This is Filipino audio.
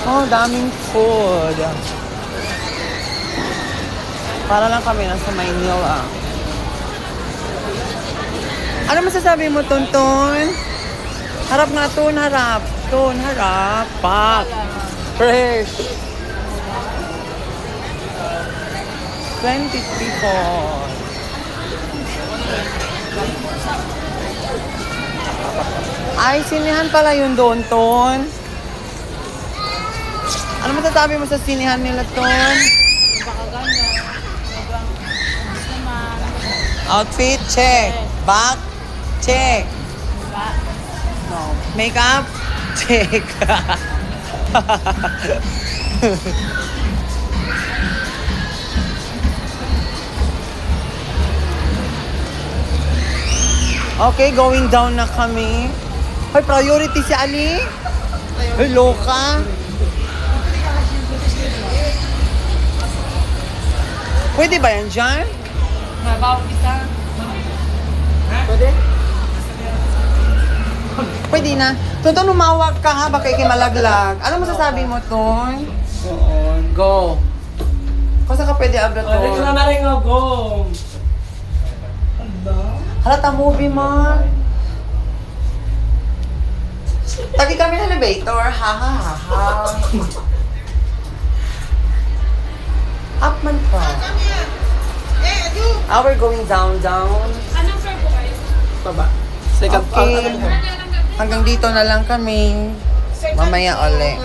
Oh, daming food. Para lang kami nasa Maynila. Ano masasabi mo, Tonton? Harap nga, Ton, harap. Ton, harap. Pak. Fresh. 20 people. Ay, sinihan pala yun doon, Ton. Ano masasabi mo sa sinihan nila, Ton? Napakaganda. Sobrang gusto naman. Outfit, check. Back, check. Diba? No. Makeup, check. Okay, going down na kami. Ay, priority si Ali. Hello ka. Pwede ba yan dyan? Mabaw kita. Pwede? Pwede na. Tonton, umawag ka ha, baka ikimalaglag. Ano masasabi mo, Ton? Go. Kasi ka pwede abra, Ton. Ito na rin ako. Halata movie mo. Tagi kami ng elevator. Ha ha ha ha. Up man pa. We're going down. Anong floor po kayo? Baba. Second Okay. Hanggang dito na lang kami. Mamaya ulit.